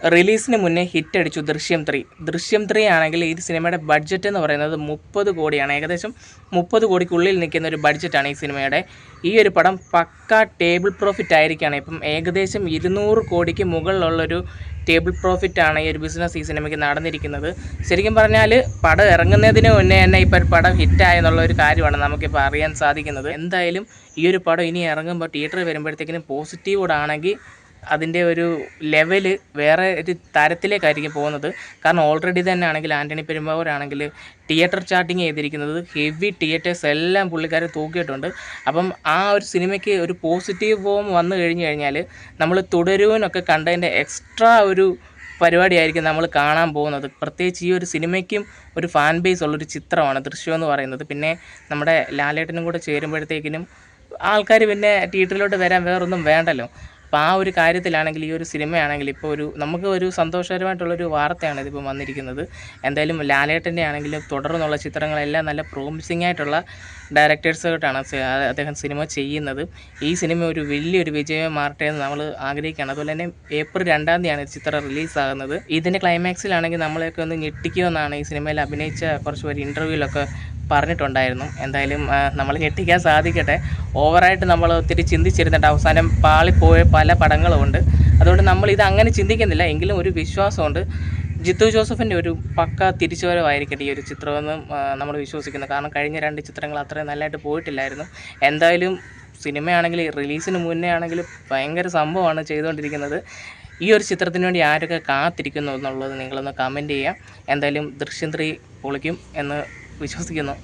റിലീസിന് മുന്നേ ഹിറ്റ് അടിച്ചു ദൃശ്യം ത്രീ ആണെങ്കിൽ ഈ സിനിമയുടെ ബഡ്ജറ്റ് എന്ന് പറയുന്നത് 30 കോടിയാണ്. ഏകദേശം 30 കോടിക്കുള്ളിൽ നിൽക്കുന്ന ഒരു ബഡ്ജറ്റാണ് ഈ സിനിമയുടെ. ഈ ഒരു പടം പക്ക ടേബിൾ പ്രോഫിറ്റ് ആയിരിക്കുകയാണ്. ഇപ്പം ഏകദേശം 200 കോടിക്ക് മുകളിലുള്ളൊരു ടേബിൾ പ്രോഫിറ്റാണ് ഈ ഒരു ബിസിനസ് ഈ സിനിമയ്ക്ക് നടന്നിരിക്കുന്നത്. ശരിക്കും പറഞ്ഞാൽ പടം ഇറങ്ങുന്നതിന് മുന്നേ തന്നെ ഇപ്പോൾ പടം ഹിറ്റായെന്നുള്ള ഒരു കാര്യമാണ് നമുക്കിപ്പോൾ അറിയാൻ സാധിക്കുന്നത്. എന്തായാലും ഈ ഒരു പടം ഇനി ഇറങ്ങുമ്പോൾ തിയേറ്ററിൽ വരുമ്പോഴത്തേക്കിനും പോസിറ്റീവോടെ ആണെങ്കിൽ അതിൻ്റെ ഒരു ലെവല് വേറെ ഒരു തരത്തിലേക്കായിരിക്കും പോകുന്നത്. കാരണം ഓൾറെഡി തന്നെ ആണെങ്കിൽ ആൻ്റണി പെരുമ്പാവൂരാണെങ്കിൽ തിയേറ്റർ ചാർട്ടിങ് ചെയ്തിരിക്കുന്നത് ഹെവി തിയേറ്റേഴ്സ് എല്ലാം പുള്ളിക്കാർ തൂക്കിയിട്ടുണ്ട്. അപ്പം ആ ഒരു സിനിമയ്ക്ക് ഒരു പോസിറ്റീവ് ഫോം വന്നു കഴിഞ്ഞാൽ നമ്മൾ തുടരുവനൊക്കെ കണ്ടതിൻ്റെ എക്സ്ട്രാ ഒരു പരിപാടിയായിരിക്കും നമ്മൾ കാണാൻ പോകുന്നത്. പ്രത്യേകിച്ച് ഈ ഒരു സിനിമയ്ക്കും ഒരു ഫാൻ ബേസ് ഉള്ളൊരു ചിത്രമാണ് ദൃശ്യം എന്ന് പറയുന്നത്. പിന്നെ നമ്മുടെ ലാലേട്ടനും കൂടെ ചേരുമ്പോഴത്തേക്കിനും ആൾക്കാർ പിന്നെ തിയേറ്ററിലോട്ട് വരാൻ വേറൊന്നും വേണ്ടല്ലോ. അപ്പോൾ ആ ഒരു കാര്യത്തിലാണെങ്കിൽ ഈ ഒരു സിനിമയാണെങ്കിൽ ഇപ്പോൾ നമുക്ക് ഒരു സന്തോഷകരമായിട്ടുള്ളൊരു വാർത്തയാണ് ഇതിപ്പോൾ വന്നിരിക്കുന്നത്. എന്തായാലും ലാലേട്ടൻ്റെ ആണെങ്കിലും തുടർന്നുള്ള ചിത്രങ്ങളെല്ലാം നല്ല പ്രോമിസിംഗ് ആയിട്ടുള്ള ഡയറക്ടേഴ്സായിട്ടാണ് അദ്ദേഹം സിനിമ ചെയ്യുന്നത്. ഈ സിനിമ ഒരു വലിയൊരു വിജയം മാറട്ടെ എന്ന് നമ്മൾ ആഗ്രഹിക്കുകയാണ്. അതുപോലെ തന്നെ ഏപ്രിൽ 2-ാം തീയതിയാണ് ചിത്രം റിലീസാകുന്നത്. ഇതിൻ്റെ ക്ലൈമാക്സിലാണെങ്കിൽ നമ്മളെയൊക്കെ ഒന്ന് ഞെട്ടിക്കുമെന്നാണ് ഈ സിനിമയിൽ അഭിനയിച്ച കുറച്ച് പേര് ഇൻ്റർവ്യൂവിലൊക്കെ പറഞ്ഞിട്ടുണ്ടായിരുന്നു. എന്തായാലും നമ്മൾ ഞെട്ടിക്കാൻ സാധിക്കട്ടെ. ഓവറായിട്ട് നമ്മൾ ഒത്തിരി ചിന്തിച്ചിരുന്നിട്ട് അവസാനം പാളിപ്പോയ പല പടങ്ങളുമുണ്ട്. അതുകൊണ്ട് നമ്മളിത് അങ്ങനെ ചിന്തിക്കുന്നില്ല. എങ്കിലും ഒരു വിശ്വാസമുണ്ട് ജിത്തു ജോസഫിൻ്റെ ഒരു പക്ക തിരിച്ചുവരവായിരിക്കട്ടെ ഈ ഒരു ചിത്രമെന്നും നമ്മൾ വിശ്വസിക്കുന്നു. കാരണം കഴിഞ്ഞ 2 ചിത്രങ്ങൾ അത്രയും നല്ലതായിട്ട് പോയിട്ടില്ലായിരുന്നു. എന്തായാലും സിനിമയാണെങ്കിൽ റിലീസിന് മുന്നേ ആണെങ്കിൽ ഭയങ്കര സംഭവമാണ് ചെയ്തുകൊണ്ടിരിക്കുന്നത്. ഈ ഒരു ചിത്രത്തിന് വേണ്ടി ആരൊക്കെ കാത്തിരിക്കുന്നു എന്നുള്ളത് നിങ്ങളൊന്ന് കമൻറ്റ് ചെയ്യുക. എന്തായാലും ദൃശ്യം 3 പൊളിക്കും എന്ന് വിശ്വസിക്കുന്നു.